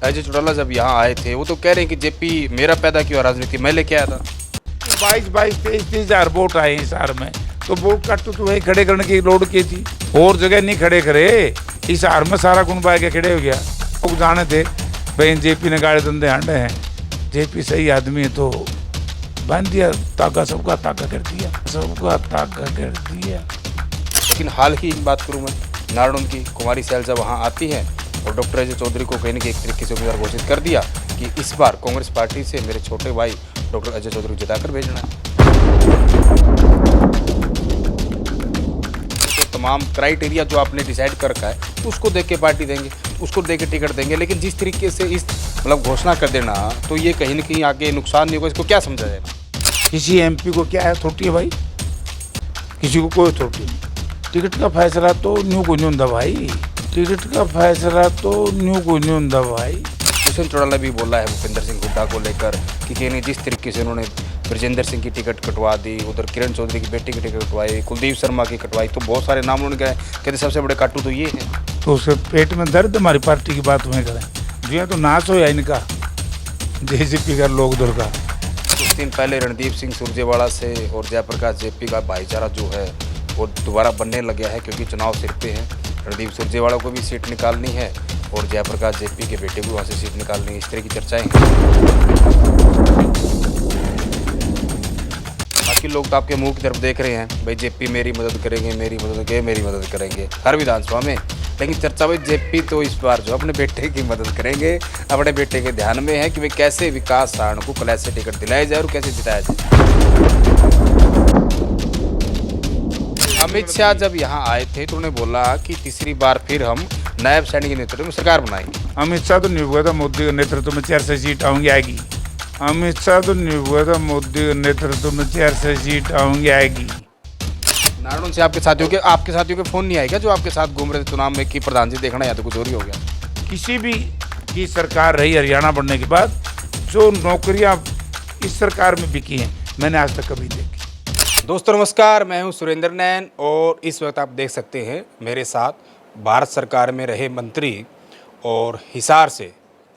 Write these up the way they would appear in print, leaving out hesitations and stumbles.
अजय चौटाला जब यहाँ आए थे वो तो कह रहे हैं कि जेपी मेरा पैदा किया राजनीति मैं लेके आया था। 22-23 हजार वोट आए इस हार में, तो वोट काट तो वही खड़े करने की लोड की थी, और जगह नहीं खड़े करे। इस हार में सारा कुनबा के खड़े हो गया। लोग जाने थे भाई जेपी ने गाड़े धंधे हांडे हैं, जेपी सही आदमी है तो बांध दिया, ताका सबका ताका कर दिया, सबका ताका कर दिया। लेकिन हाल की बात करूँ मैं, नारनौल की कुमारी सैलजा वहाँ आती है और डॉक्टर अजय चौधरी को कहीं न कहीं एक तरीके से उम्मीदवार घोषित कर दिया कि इस बार कांग्रेस पार्टी से मेरे छोटे भाई डॉक्टर अजय चौधरी को जिताकर भेजना है। तो तमाम क्राइटेरिया जो आपने डिसाइड कर रखा है उसको देख के पार्टी देंगे, उसको देख के टिकट देंगे। लेकिन जिस तरीके से इस मतलब घोषणा कर देना, तो ये कहीं न कहीं आगे नुकसान नहीं होगा, इसको क्या समझा जाए? किसी एमपी को क्या है अथॉरिटी है भाई, किसी को कोई अथॉरिटी नहीं। टिकट का फैसला तो न्यू को नहीं होता भाई, टिकट का फैसला तो न्यू को नहीं होता भाई। दुष्यंत चौटाला भी बोला है भूपेंद्र सिंह हुड्डा को लेकर कि कहीं जिस तरीके से उन्होंने ब्रजेंद्र सिंह की टिकट कटवा दी, उधर किरण चौधरी की बेटी की टिकट कटवाई, कुलदीप शर्मा की कटवाई, तो बहुत सारे नाम उन्होंने गए। कहते सबसे बड़े काटू तो ये है। तो उसके पेट में दर्द हमारी पार्टी की बात में करें, जो तो नाश हो या इनका जेजेपी का लोग दर का। कुछ दिन पहले रणदीप सिंह सुरजेवाला से और जयप्रकाश जेपी का भाईचारा जो है वो दोबारा बनने लग गया है, क्योंकि चुनाव सिर पे है। रणदीप सुरजेवाला को भी सीट निकालनी है और जयप्रकाश जेपी के बेटे को वहाँ से सीट निकालनी है, इस तरह की चर्चाएं हैं। बाकी लोग तो आपके मुंह की तरफ देख रहे हैं, भाई जेपी मेरी मदद करेंगे, मेरी मदद करेंगे हर विधानसभा में। लेकिन चर्चा भाई जेपी तो इस बार जो अपने बेटे की मदद करेंगे, अपने बेटे के ध्यान में है कि भाई कैसे विकास सारण को कलैश से टिकट दिलाया जाए और कैसे जिताया जाए। अमित शाह जब यहाँ आए थे तो उन्होंने बोला कि तीसरी बार फिर हम नायब सैनिक के नेतृत्व में सरकार बनाएंगे। अमित शाह तो नहीं हुआ था, मोदी के नेतृत्व में 400 सीट आऊंगी आएगी। अमित शाह तो नहीं हुआ था, मोदी के नेतृत्व में 400 सीट आऊंगी आएगी। नारनौल से आपके साथियों के फोन नहीं आएगा जो आपके साथ घूम रहे थे चुनाव में कि प्रधान जी देखना या तो कुछ और ही हो गया? किसी भी की सरकार रही हरियाणा बनने के बाद, जो नौकरियां इस सरकार में बिकी हैं मैंने आज तक कभी देखी। दोस्तों नमस्कार, मैं हूं सुरेंद्र नैन और इस वक्त आप देख सकते हैं मेरे साथ भारत सरकार में रहे मंत्री और हिसार से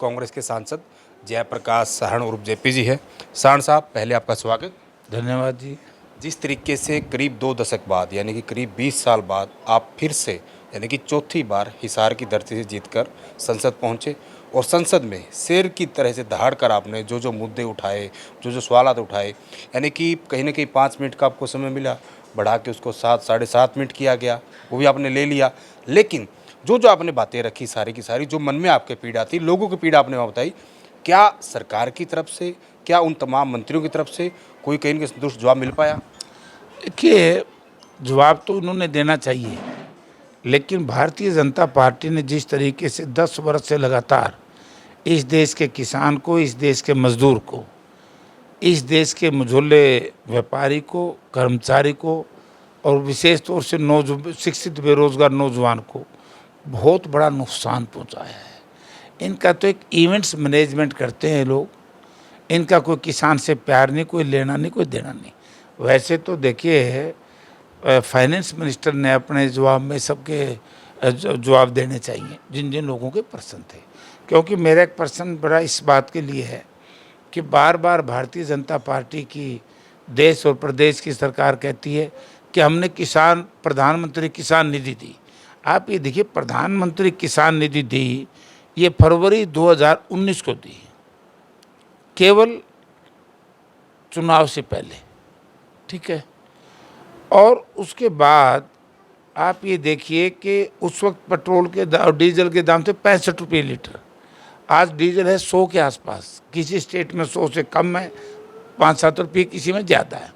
कांग्रेस के सांसद जयप्रकाश सरण उर्फ जेपी जी है। सरण साहब, पहले आपका स्वागत। धन्यवाद जी। जिस तरीके से करीब 2 दशक बाद यानी कि करीब 20 साल बाद आप फिर से यानी कि चौथी बार हिसार की धरती से जीतकर संसद पहुंचे और संसद में शेर की तरह से दहाड़ कर आपने जो जो मुद्दे उठाए, जो जो सवालात उठाए, यानी कि कहीं ना कहीं 5 मिनट का आपको समय मिला, बढ़ा के उसको 7-7.5 मिनट किया गया, वो भी आपने ले लिया। लेकिन जो जो आपने बातें रखी सारी की सारी, जो मन में आपके पीड़ा थी, लोगों की पीड़ा आपने वहाँ बताई, क्या सरकार की तरफ से, क्या उन तमाम मंत्रियों की तरफ से कोई कहीं ना संतुष्ट जवाब मिल पाया? देखिए, जवाब तो उन्होंने देना चाहिए, लेकिन भारतीय जनता पार्टी ने जिस तरीके से 10 वर्ष से लगातार इस देश के किसान को, इस देश के मजदूर को, इस देश के मझोले व्यापारी को, कर्मचारी को और विशेष तौर से शिक्षित बेरोजगार नौजवान को बहुत बड़ा नुकसान पहुंचाया है। इनका तो एक इवेंट्स मैनेजमेंट करते हैं लोग, इनका कोई किसान से प्यार नहीं, कोई लेना नहीं, कोई देना नहीं। वैसे तो देखिए, फाइनेंस मिनिस्टर ने अपने जवाब में सबके जवाब देने चाहिए जिन जिन लोगों के प्रश्न थे, क्योंकि मेरा एक प्रश्न बड़ा इस बात के लिए है कि बार बार भारतीय जनता पार्टी की देश और प्रदेश की सरकार कहती है कि हमने प्रधानमंत्री किसान निधि दी। आप ये देखिए, प्रधानमंत्री किसान निधि दी, ये फरवरी 2019 को दी, केवल चुनाव से पहले, ठीक है। और उसके बाद आप ये देखिए कि उस वक्त पेट्रोल के और डीजल के दाम थे 65 रुपये लीटर, आज डीजल है 100 के आसपास, किसी स्टेट में 100 से कम है, 5-7 रुपये किसी में ज़्यादा है।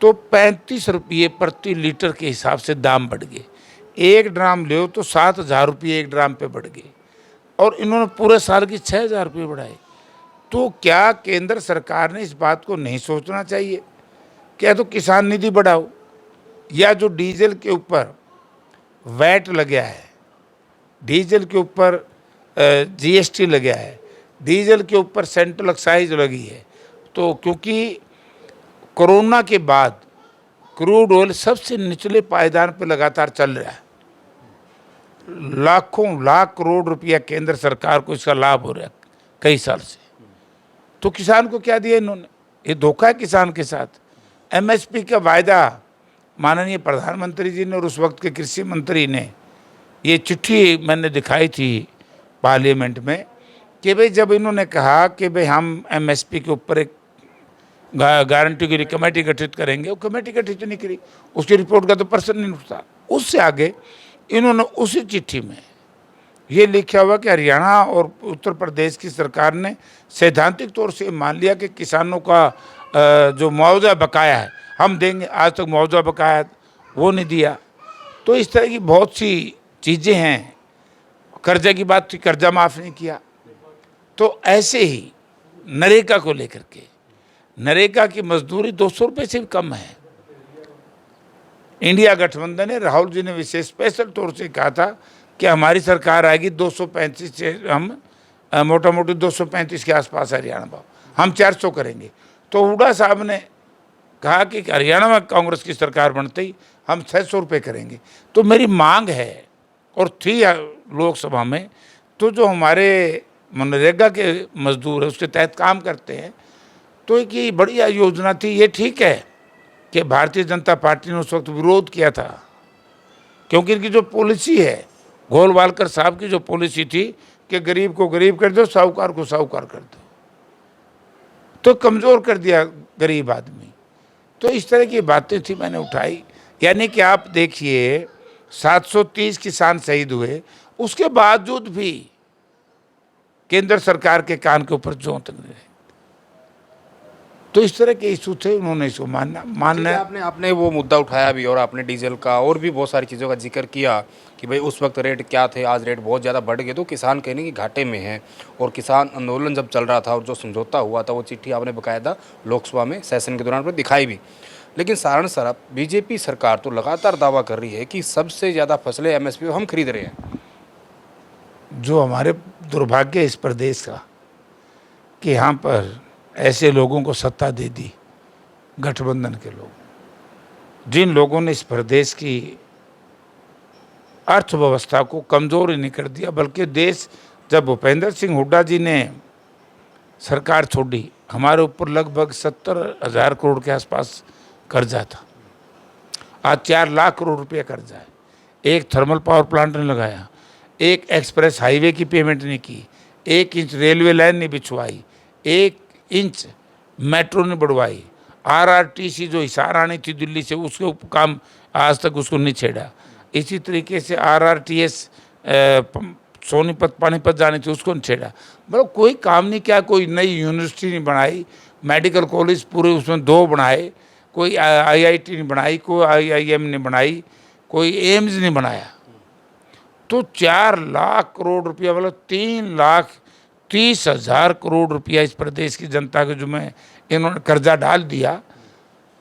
तो 35 रुपये प्रति लीटर के हिसाब से दाम बढ़ गए। 1 ड्राम ले तो 7,000 रुपये 1 ड्राम पे बढ़ गए, और इन्होंने पूरे साल की 6,000 रुपये बढ़ाए। तो क्या केंद्र सरकार ने इस बात को नहीं सोचना चाहिए? क्या तो किसान निधि बढ़ाओ, या जो डीजल के ऊपर वैट लगा है, डीजल के ऊपर जीएसटी लगा है, डीजल के ऊपर सेंट्रल एक्साइज लगी है, तो क्योंकि कोरोना के बाद क्रूड ऑयल सबसे निचले पायदान पर लगातार चल रहा है, लाखों लाख करोड़ रुपया केंद्र सरकार को इसका लाभ हो रहा है कई साल से। तो किसान को क्या दिया इन्होंने? ये धोखा है किसान के साथ। एमएसपी का वायदा माननीय प्रधानमंत्री जी ने और उस वक्त के कृषि मंत्री ने, ये चिट्ठी मैंने दिखाई थी पार्लियामेंट में कि भाई जब इन्होंने कहा कि भाई हम एमएसपी के ऊपर एक गारंटी की कमेटी गठित करेंगे, वो कमेटी गठित नहीं करी, उसकी रिपोर्ट का तो पर्सन नहीं उठता। उससे आगे इन्होंने उसी चिट्ठी में ये लिखा हुआ कि हरियाणा और उत्तर प्रदेश की सरकार ने सैद्धांतिक तौर से मान लिया कि किसानों का जो मुआवजा बकाया है हम देंगे। आज तक मुआवजा बकाया वो नहीं दिया। तो इस तरह की बहुत सी चीज़ें हैं। कर्जा की बात थी, कर्जा माफ़ नहीं किया। तो ऐसे ही नरेगा को लेकर के, नरेगा की मजदूरी 200 रुपये से भी कम है। इंडिया गठबंधन ने, राहुल जी ने विशेष स्पेशल तौर से कहा था कि हमारी सरकार आएगी 235 से, हम मोटा मोटी 235 के आसपास हरियाणा भाव, हम 400 करेंगे। तो हुड्डा साहब ने कहा कि हरियाणा में कांग्रेस की सरकार बनते ही हम 600 रुपये करेंगे। तो मेरी मांग है और थी लोकसभा में, तो जो हमारे मनरेगा के मजदूर है उसके तहत काम करते हैं, तो एक ये बढ़िया योजना थी। ये ठीक है कि भारतीय जनता पार्टी ने उस वक्त विरोध किया था, क्योंकि इनकी जो पॉलिसी है, गोलवालकर साहब की जो पॉलिसी थी कि गरीब को गरीब कर दो, साहूकार को साहूकार कर दो, तो कमज़ोर कर दिया गरीब आदमी। तो इस तरह की बातें थी, मैंने उठाई। यानी कि आप देखिए 730 किसान शहीद हुए, उसके बावजूद भी केंद्र सरकार के कान के ऊपर जोंत रहे। तो इस तरह के इशू थे, उन्होंने इसको मानना आपने वो मुद्दा उठाया भी, और आपने डीजल का और भी बहुत सारी चीज़ों का जिक्र किया कि भाई उस वक्त रेट क्या थे, आज रेट बहुत ज़्यादा बढ़ गए। तो किसान कहने की घाटे में है, और किसान आंदोलन जब चल रहा था और जो समझौता हुआ था वो चिट्ठी आपने बकायदा लोकसभा में सेशन के दौरान पर दिखाई भी। लेकिन सारण सरफ बीजेपी सरकार तो लगातार दावा कर रही है कि सबसे ज़्यादा फसलें एमएसपी हम खरीद रहे हैं। जो हमारे दुर्भाग्य इस प्रदेश का कि यहाँ पर ऐसे लोगों को सत्ता दे दी, गठबंधन के लोग, जिन लोगों ने इस प्रदेश की अर्थव्यवस्था को कमज़ोर ही नहीं कर दिया, बल्कि देश, जब भूपेंद्र सिंह हुड्डा जी ने सरकार छोड़ी, हमारे ऊपर लगभग 70,000 करोड़ के आसपास कर्जा था। आज 4 लाख करोड़ रुपया कर्जा है। एक थर्मल पावर प्लांट नहीं लगाया, एक एक्सप्रेस हाईवे की पेमेंट नहीं की, 1 इंच रेलवे लाइन नहीं बिछवाई, 1 इंच मेट्रो नहीं बढ़वाई, आरआरटीसी जो हिसार आनी थी दिल्ली से, उसके काम आज तक उसको नहीं छेड़ा। इसी तरीके से आरआरटीएस सोनीपत पानीपत जानी थी, उसको नहीं छेड़ा। मतलब कोई काम नहीं किया। कोई नई यूनिवर्सिटी नहीं बनाई, मेडिकल कॉलेज पूरे उसमें 2 बनाए, कोई आईआईटी नहीं बनाई, कोई आईआईएम नहीं बनाई, कोई एम्स नहीं बनाया। तो 4 लाख करोड़ रुपया, मतलब 3,30,000 करोड़ रुपया इस प्रदेश की जनता के जुम्मे इन्होंने कर्जा डाल दिया।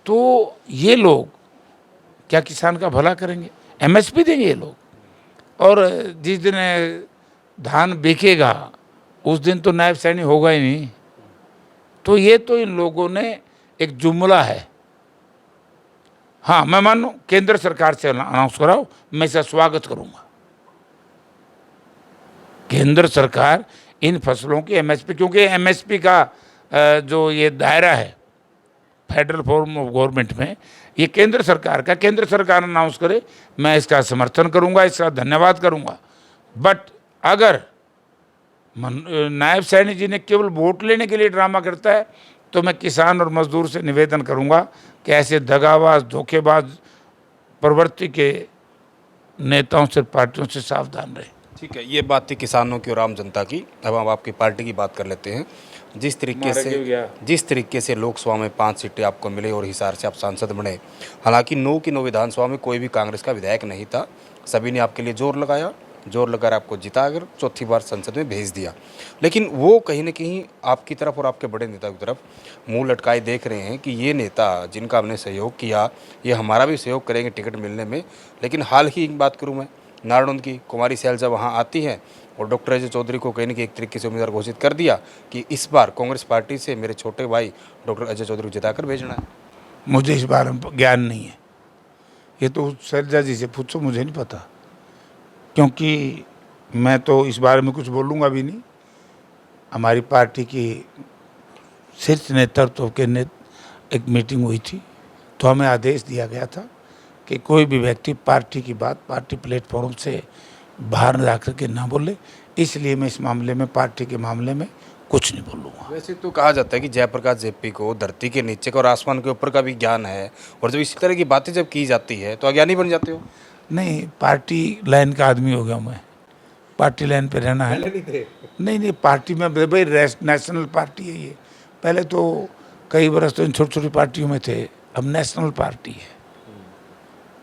तो ये लोग क्या किसान का भला करेंगे? एमएसपी देंगे ये लोग, और जिस दिन धान बिकेगा उस दिन तो नायब सैनी होगा ही नहीं। तो ये तो इन लोगों ने एक जुमला है। हाँ, मैं मानूं केंद्र सरकार से अनाउंस कराओ, मैं इसका स्वागत करूंगा। केंद्र सरकार इन फसलों की एमएसपी, क्योंकि एमएसपी का जो ये दायरा है फेडरल फॉर्म ऑफ गवर्नमेंट में, ये केंद्र सरकार का, केंद्र सरकार अनाउंस करे, मैं इसका समर्थन करूंगा, इसका धन्यवाद करूंगा। बट अगर नायब सैनी जी ने केवल वोट लेने के लिए ड्रामा करता है, तो मैं किसान और मजदूर से निवेदन करूंगा कि ऐसे दगाबाज, धोखेबाज प्रवृत्ति के नेताओं से, पार्टियों से सावधान रहे। ठीक है, ये बात थी किसानों की और आम जनता की। अब हम आपकी पार्टी की बात कर लेते हैं। जिस तरीके से लोकसभा में 5 सीटें आपको मिले और हिसार से आप सांसद बने, हालांकि 9 की 9 विधानसभा में कोई भी कांग्रेस का विधायक नहीं था, सभी ने आपके लिए जोर लगाया, जोर लगाकर आपको जिताकर चौथी बार संसद में भेज दिया। लेकिन वो कहीं ना कहीं आपकी तरफ और आपके बड़े नेता की तरफ मुंह लटकाए देख रहे हैं कि ये नेता जिनका हमने सहयोग किया, ये हमारा भी सहयोग करेंगे टिकट मिलने में। लेकिन हाल ही एक बात करूँ मैं, नारनौंद की कुमारी सैलजा वहाँ आती है और डॉक्टर अजय चौधरी को कहने की एक तरीके से उम्मीदवार घोषित कर दिया कि इस बार कांग्रेस पार्टी से मेरे छोटे भाई डॉक्टर अजय चौधरी को जिताकर भेजना है। मुझे इस बारे में ज्ञान नहीं है, ये तो सैलजा जी से पूछो, मुझे नहीं पता। क्योंकि मैं तो इस बारे में कुछ बोलूँगा भी नहीं। हमारी पार्टी की शीर्ष नेतृत्व के एक मीटिंग हुई थी, तो हमें आदेश दिया गया था कि कोई भी व्यक्ति पार्टी की बात पार्टी प्लेटफॉर्म से बाहर जा कर के ना बोले। इसलिए मैं इस मामले में, पार्टी के मामले में कुछ नहीं बोलूँगा। वैसे तो कहा जाता है कि जयप्रकाश जेपी को धरती के नीचे का और आसमान के ऊपर का भी ज्ञान है, और जब इसी तरह की बातें जब की जाती है तो अज्ञानी बन जाते हो। नहीं, पार्टी लाइन का आदमी हो गया मैं, पार्टी लाइन पे रहना है। नहीं, पार्टी में भाई नेशनल पार्टी है ये। पहले तो कई बरस तो इन छोटी छोटी पार्टियों में थे, अब नेशनल पार्टी है।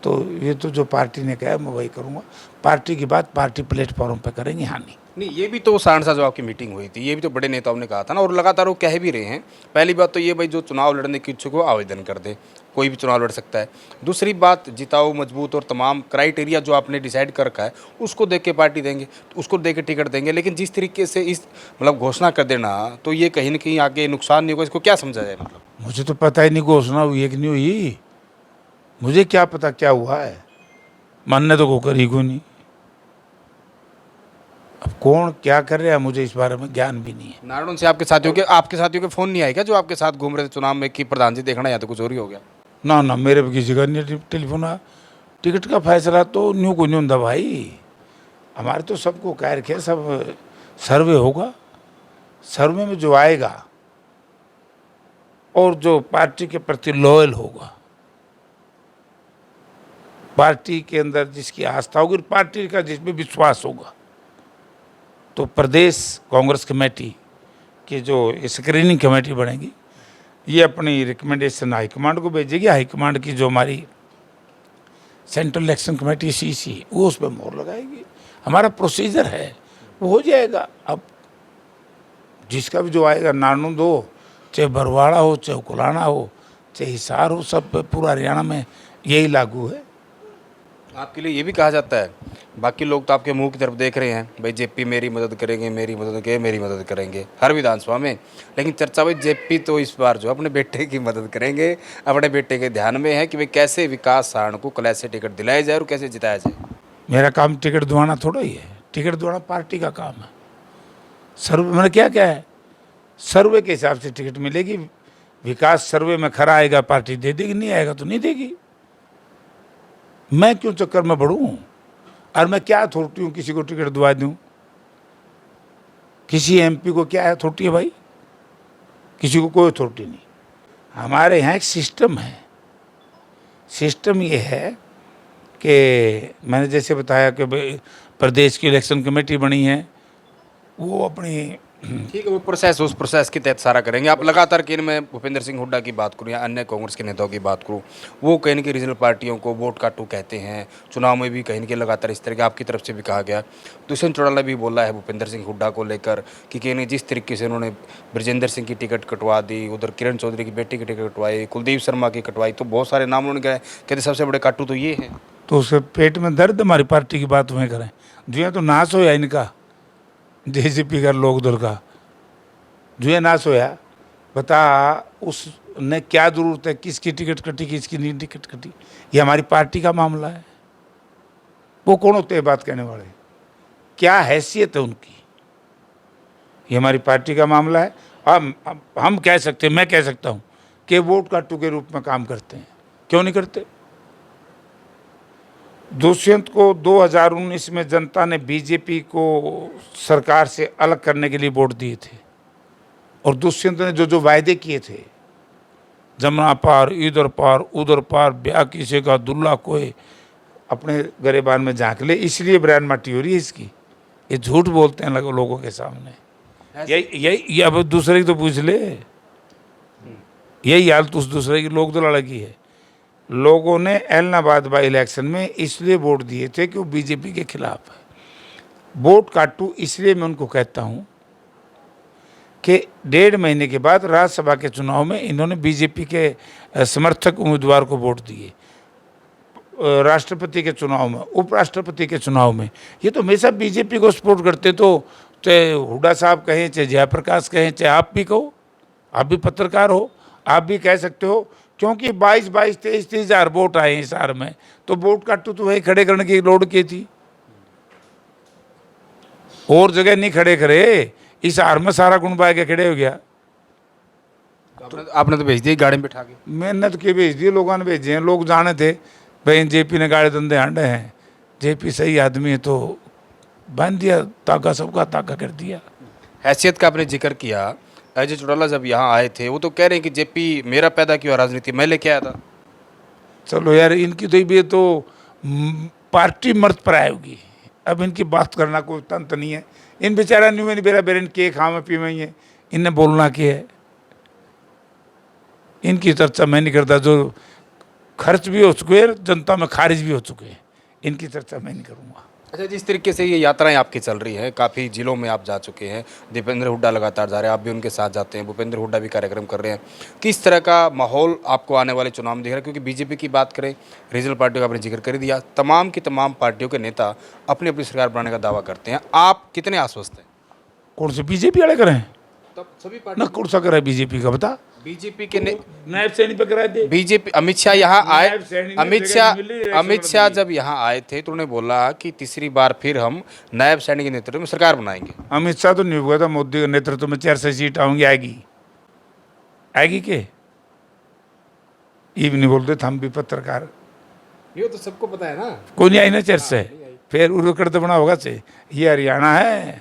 तो ये तो जो पार्टी ने कहा मैं वही करूँगा। पार्टी की बात पार्टी प्लेटफॉर्म पे करेंगे। हाँ नहीं, ये भी तो सांसद जो आपकी मीटिंग हुई थी, ये भी तो बड़े नेताओं ने कहा था ना, और लगातार वो कह भी रहे हैं। पहली बात तो ये भाई, जो चुनाव लड़ने के इच्छुक हो आवेदन कर दे, कोई भी चुनाव लड़ सकता है। दूसरी बात, जिताओ मजबूत, और तमाम क्राइटेरिया जो आपने डिसाइड कर रखा है उसको देख के पार्टी देंगे, उसको देख के टिकट देंगे। लेकिन जिस तरीके से इस मतलब घोषणा कर देना, तो ये कहीं ना कहीं आगे नुकसान नहीं होगा, इसको क्या समझा जाए? मतलब मुझे तो पता ही नहीं घोषणा हुई है कि नहीं हुई। मुझे क्या पता क्या हुआ है, मानने तो को करी को नहीं। अब कौन क्या कर रहा है मुझे इस बारे में ज्ञान भी नहीं है। नारायण से आपके साथियों के फोन नहीं आए क्या, जो आपके साथ घूम रहे थे चुनाव में, कि प्रधान जी देखना, या तो कुछ और ही हो गया? ना मेरे भी किसी का नहीं टेलीफोन आया। टिकट का फैसला तो न्यू को नहीं होता भाई, हमारे तो सबको कह रखे, सब सर्वे होगा। सर्वे में जो आएगा और जो पार्टी के प्रति लॉयल होगा, पार्टी के अंदर जिसकी आस्था होगी, पार्टी का जिसमें विश्वास होगा, तो प्रदेश कांग्रेस कमेटी की जो स्क्रीनिंग कमेटी बनेगी, ये अपनी रिकमेंडेशन हाईकमांड को भेजेगी। हाईकमांड की जो हमारी सेंट्रल इलेक्शन कमेटी सीसी, वो उस पर मोहर लगाएगी। हमारा प्रोसीजर है, वो हो जाएगा। अब जिसका भी जो आएगा, नानूद हो, चाहे बरवाड़ा हो, चाहे कुलाना हो, चाहे हिसार हो, सब पे पूरा हरियाणा में यही लागू है। आपके लिए ये भी कहा जाता है, बाकी लोग तो आपके मुंह की तरफ देख रहे हैं, भाई जेपी मेरी मदद करेंगे, मेरी मदद करेंगे हर विधानसभा में, लेकिन चर्चा भाई जेपी तो इस बार जो अपने बेटे की मदद करेंगे, अपने बेटे के ध्यान में है कि भाई कैसे विकास सारण को कलैश से टिकट दिलाया जाए और कैसे जिताया जाए। मेरा काम टिकट दिवाना थोड़ा ही है, टिकट दिवाना पार्टी का काम है। सर्वे मैंने क्या है, सर्वे के हिसाब से टिकट मिलेगी। विकास सर्वे में खरा आएगा पार्टी दे देगी, नहीं आएगा तो नहीं देगी। मैं क्यों चक्कर में पड़ूं? और मैं क्या अथॉरिटी हूँ किसी को टिकट दिवा दूं? किसी एमपी को क्या अथॉरिटी है भाई? किसी को कोई अथॉरिटी नहीं। हमारे यहाँ एक सिस्टम है। सिस्टम ये है कि मैंने जैसे बताया कि प्रदेश की इलेक्शन कमेटी बनी है, वो अपनी ठीक है, वो प्रोसेस, उस प्रोसेस के तहत सारा करेंगे। आप लगातार कि मैं भूपेंद्र सिंह हुड्डा की बात करूँ या अन्य कांग्रेस के नेताओं की बात करूँ, वो कहीं ना कहीं रीजनल पार्टियों को वोट काटू कहते हैं। चुनाव में भी कहीं ना कहीं लगातार इस तरह के आपकी तरफ से भी कहा गया। दुष्यंत चौटाला भी बोला है भूपेंद्र सिंह हुड्डा को लेकर कि कहीं नहीं, जिस तरीके से उन्होंने ब्रजेंद्र सिंह की टिकट कटवा दी, उधर किरण चौधरी की बेटी की टिकट कटवाई, कुलदीप शर्मा की कटवाई, तो बहुत सारे नाम उन्होंने गए, कहते सबसे बड़े काटू तो ये हैं। तो उसके पेट में दर्द, हमारी पार्टी की बात वहीं करें। जो तो नाश होया इनका, जेजेपी का लोक दल का जो नाश होया, बता उसने क्या जरूरत है, किसकी टिकट कटी, किसकी नहीं टिकट कटी? ये हमारी पार्टी का मामला है। वो कौन होते हैं बात कहने वाले? क्या हैसियत है उनकी? ये हमारी पार्टी का मामला है। हम कह सकते हैं, मैं कह सकता हूँ कि वोट काटू के रूप में काम करते हैं। क्यों नहीं करते? दुष्यंत को 2019 में जनता ने बीजेपी को सरकार से अलग करने के लिए वोट दिए थे, और दुष्यंत ने जो जो वायदे किए थे, जमुना पार, इधर पार, उधर पार, ब्याह किसी का, दुल्ला कोई अपने गरेबान में झांक ले, इसलिए ब्रांड माटी हो रही है इसकी। ये झूठ बोलते हैं लोगों के सामने। यही अब दूसरे की तो पूछ ले, यही हाल तो उस दूसरे की लोक दल की है। लोगों ने एलनाबाद बाई इलेक्शन में इसलिए वोट दिए थे कि वो बीजेपी के खिलाफ है। वोट काटू इसलिए मैं उनको कहता हूँ कि 1.5 महीने के बाद राज्यसभा के चुनाव में इन्होंने बीजेपी के समर्थक उम्मीदवार को वोट दिए। राष्ट्रपति के चुनाव में, उपराष्ट्रपति के चुनाव में, ये तो हमेशा बीजेपी को सपोर्ट करते। तो चाहे हुड्डा साहब कहें, चाहे जयप्रकाश कहें, चाहे आप भी कहो, आप भी पत्रकार हो, आप भी कह सकते हो, क्योंकि 22-23 हज़ार वोट आए हिसार में, तो वोट काटू तो वही खड़े करने की लोड़ की थी। और जगह नहीं खड़े करे, इस हार में सारा गुण पाए के खड़े हो गया। तो आपने तो भेज दिया गाड़ी में बिठा के। मेहनत के भेज दिए, लोगों ने भेजे हैं, लोग जाने थे भाई जेपी ने गाड़े धंधे हांडे हैं, जेपी सही आदमी है तो बांध दिया, ताका सबका ताका कर दिया। हैसियत का आपने जिक्र किया, अजय चौटाला जब यहाँ आए थे वो तो कह रहे हैं कि जेपी मेरा पैदा किया राजनीति मैं लेके आया था। चलो यार, इनकी तो ये तो पार्टी मर्द पर आएगी, अब इनकी बात करना कोई तंत्र नहीं है। इन बेचारा न्यू में बेरा बेरन के खावे पीवे ही है, इन्हें बोलना क्या है। इनकी चर्चा मैं नहीं करता, जो खर्च भी हो चुके हैं, जनता में खारिज भी हो चुके हैं, इनकी चर्चा मैं नहीं करूँगा। अच्छा, जिस तरीके से ये यात्राएं आपकी चल रही हैं, काफ़ी जिलों में आप जा चुके हैं, दीपेंद्र हुड्डा लगातार जा रहे हैं, आप भी उनके साथ जाते हैं, भूपेंद्र हुड्डा भी कार्यक्रम कर रहे हैं, किस तरह का माहौल आपको आने वाले चुनाव में दिख रहा है? क्योंकि बीजेपी की बात करें, रीजनल पार्टियों का आपने जिक्र कर दिया, तमाम की तमाम पार्टियों के नेता अपनी अपनी सरकार बनाने का दावा करते हैं, आप कितने आश्वस्त हैं? कौन से बीजेपी वाले करें तब सभी ना, कौन सा करे बीजेपी का बता? बीजेपी के नायब सैनी पे करा दे। बीजेपी अमित शाह यहाँ आए, नायब सैनी ने अमित जगह शाह नहीं मिली, अमित शाह जब यहाँ आए थे तो उन्होंने बोला कि तीसरी बार फिर हम नायब सैनी के नेतृत्व में सरकार बनाएंगे। अमित शाह तो नहीं हुआ था, मोदी के नेतृत्व में 400 सीट आऊंगी, आएगी आएगी के ये भी नहीं बोलते थे हम भी पत्रकार, ये तो सबको पता है ना। कोई नहीं आई ना 400, फिर उड़ करते बना होगा से। ये हरियाणा है,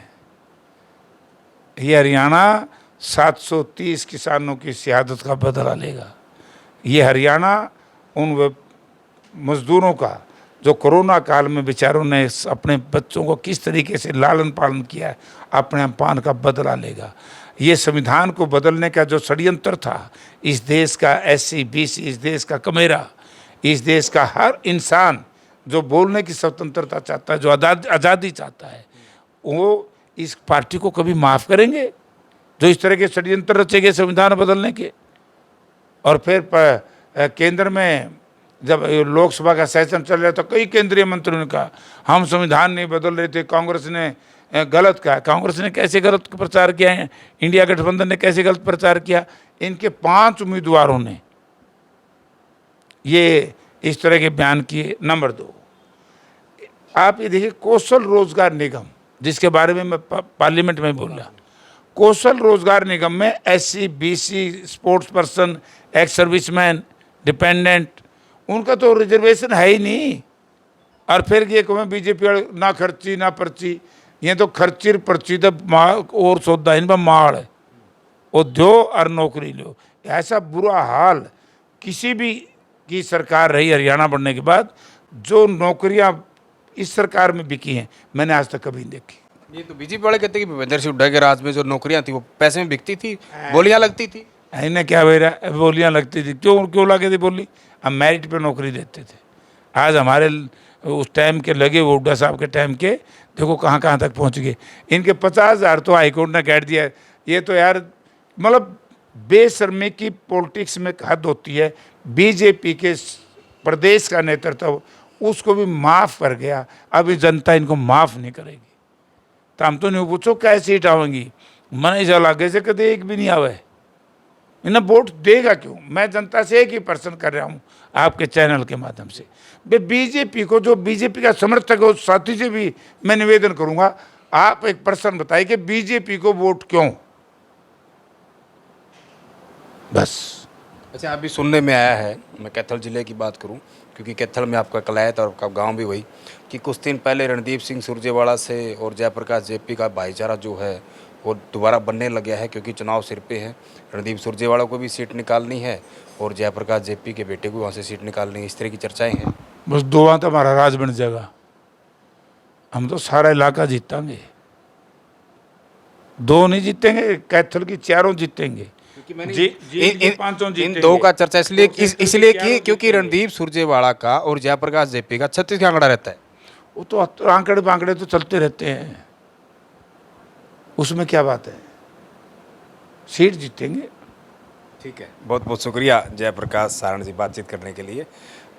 ये हरियाणा 730 किसानों की शहादत का बदला लेगा। ये हरियाणा उन मजदूरों का जो कोरोना काल में बेचारों ने अपने बच्चों को किस तरीके से लालन पालन किया है, अपने पान का बदला लेगा। ये संविधान को बदलने का जो षड्यंत्र था, इस देश का SC BC, इस देश का कमेरा, इस देश का हर इंसान जो बोलने की स्वतंत्रता चाहता है, जो आज़ादी चाहता है, वो इस पार्टी को कभी माफ़ करेंगे जो इस तरह के षड्यंत्र रचेंगे संविधान बदलने के? और फिर केंद्र में जब लोकसभा का सेशन चल रहा था, कई केंद्रीय मंत्रियों ने कहा हम संविधान नहीं बदल रहे थे, कांग्रेस ने गलत कहा। कांग्रेस ने कैसे गलत प्रचार किया है, इंडिया गठबंधन ने कैसे गलत प्रचार किया? इनके 5 उम्मीदवारों ने ये इस तरह के बयान किए। नंबर 2, आप ये देखिए कौशल रोजगार निगम, जिसके बारे में मैं पार्लियामेंट में बोल रहा, कौशल रोजगार निगम में SC BC, sports person, ex serviceman, dependent, उनका तो रिजर्वेशन है ही नहीं। और फिर ये कहें बीजेपी वाले ना खर्ची ना पर्ची, ये तो खर्ची पर्ची तो और सौदा इन पर माड़ है, वो दो और नौकरी लो। ऐसा बुरा हाल किसी भी की सरकार रही हरियाणा बनने के बाद, जो नौकरियां इस सरकार में बिकी हैं मैंने आज तक कभी नहीं देखी। ये तो बीजेपी वाले कहते हैं कि भूपेंद्र सिंह हुड्डा के राज में जो नौकरियां थी वो पैसे में बिकती थी, बोलियां लगती थी। इन्हें क्या हो रहा, बोलियां लगती थी, क्यों लगे थी बोली? हम मेरिट पे नौकरी देते थे। आज हमारे उस टाइम के लगे, वो हुड्डा साहब के टाइम के, देखो कहाँ कहाँ तक पहुँच गए। इनके 50,000 तो हाईकोर्ट ने काट दिया। ये तो यार मतलब बेशर्मी की पॉलिटिक्स में हद होती है। बीजेपी के प्रदेश का नेतृत्व उसको भी माफ़ कर गया, अभी जनता इनको माफ़ नहीं करेगी। तो हम तो नहीं पूछो क्या सीट आवेंगी, मन ऐसा लागे से कभी एक भी नहीं आवे। इन्हें वोट देगा क्यों? मैं जनता से एक ही प्रश्न कर रहा हूँ आपके चैनल के माध्यम से। बीजेपी को, जो बीजेपी का समर्थक है उस साथी से भी मैं निवेदन करूँगा, आप एक प्रश्न बताइए कि बीजेपी को वोट क्यों? बस। अच्छा, अभी सुनने में आया है, मैं कैथल ज़िले की बात करूं क्योंकि कैथल में आपका कलायत और आपका गांव भी वही, कि कुछ दिन पहले रणदीप सिंह सुरजेवाला से और जयप्रकाश जेपी का भाईचारा जो है वो दोबारा बनने लग गया है, क्योंकि चुनाव सिर पे है। रणदीप सुरजेवाला को भी सीट निकालनी है और जयप्रकाश जेपी के बेटे को वहाँ से सीट निकालनी है, इस तरह की चर्चाएँ हैं। बस 2 तो हमारा राज बन जाएगा, हम तो सारा इलाका जीतेंगे। 2 नहीं जीतेंगे, कैथल की 4 जीतेंगे। इन 2 का चर्चा इसलिए की क्योंकि रणदीप सुरजेवाला का और जयप्रकाश जेपी का 36 का आंकड़ा रहता है। वो तो आंकड़े बांकड़े तो चलते रहते हैं, उसमें क्या बात है, सीट जीतेंगे। ठीक है, बहुत बहुत शुक्रिया जयप्रकाश सारण जी बातचीत करने के लिए।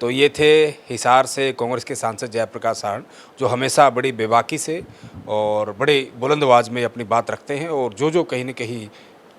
तो ये थे हिसार से कांग्रेस के सांसद जयप्रकाश सारण, जो हमेशा बड़ी बेबाकी से और बड़े बुलंद आवाज़ में अपनी बात रखते हैं और जो कहीं न कहीं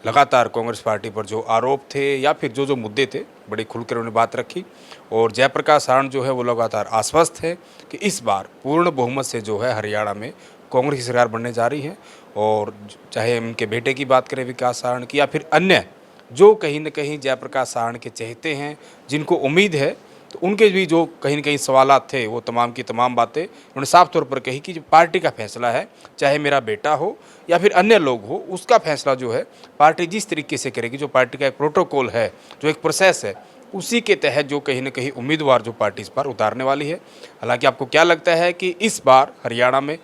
लगातार कांग्रेस पार्टी पर जो आरोप थे या फिर जो मुद्दे थे, बड़ी खुलकर उन्होंने बात रखी। और जयप्रकाश सारण जो है वो लगातार आश्वस्त है कि इस बार पूर्ण बहुमत से जो है हरियाणा में कांग्रेस की सरकार बनने जा रही है। और चाहे उनके बेटे की बात करें विकास सारण की, या फिर अन्य जो कहीं न कहीं जयप्रकाश सारण के चहेते हैं, जिनको उम्मीद है, तो उनके भी जो कहीं न कहीं सवालात थे, वो तमाम की तमाम बातें उन्होंने साफ तौर पर कही कि जो पार्टी का फैसला है, चाहे मेरा बेटा हो या फिर अन्य लोग हो, उसका फैसला जो है पार्टी जिस तरीके से करेगी, जो पार्टी का एक प्रोटोकॉल है, जो एक प्रोसेस है, उसी के तहत जो कहीं न कहीं उम्मीदवार जो पार्टी इस बार उतारने वाली है। हालाँकि आपको क्या लगता है कि इस बार हरियाणा में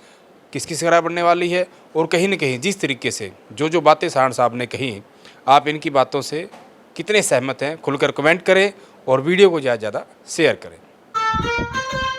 किसकी सरकार बनने वाली है? और कहीं न कहीं जिस तरीके से जो बातें सारण साहब ने कही, आप इनकी बातों से कितने सहमत हैं? खुलकर कमेंट करें और वीडियो को ज़्यादा से ज़्यादा शेयर करें।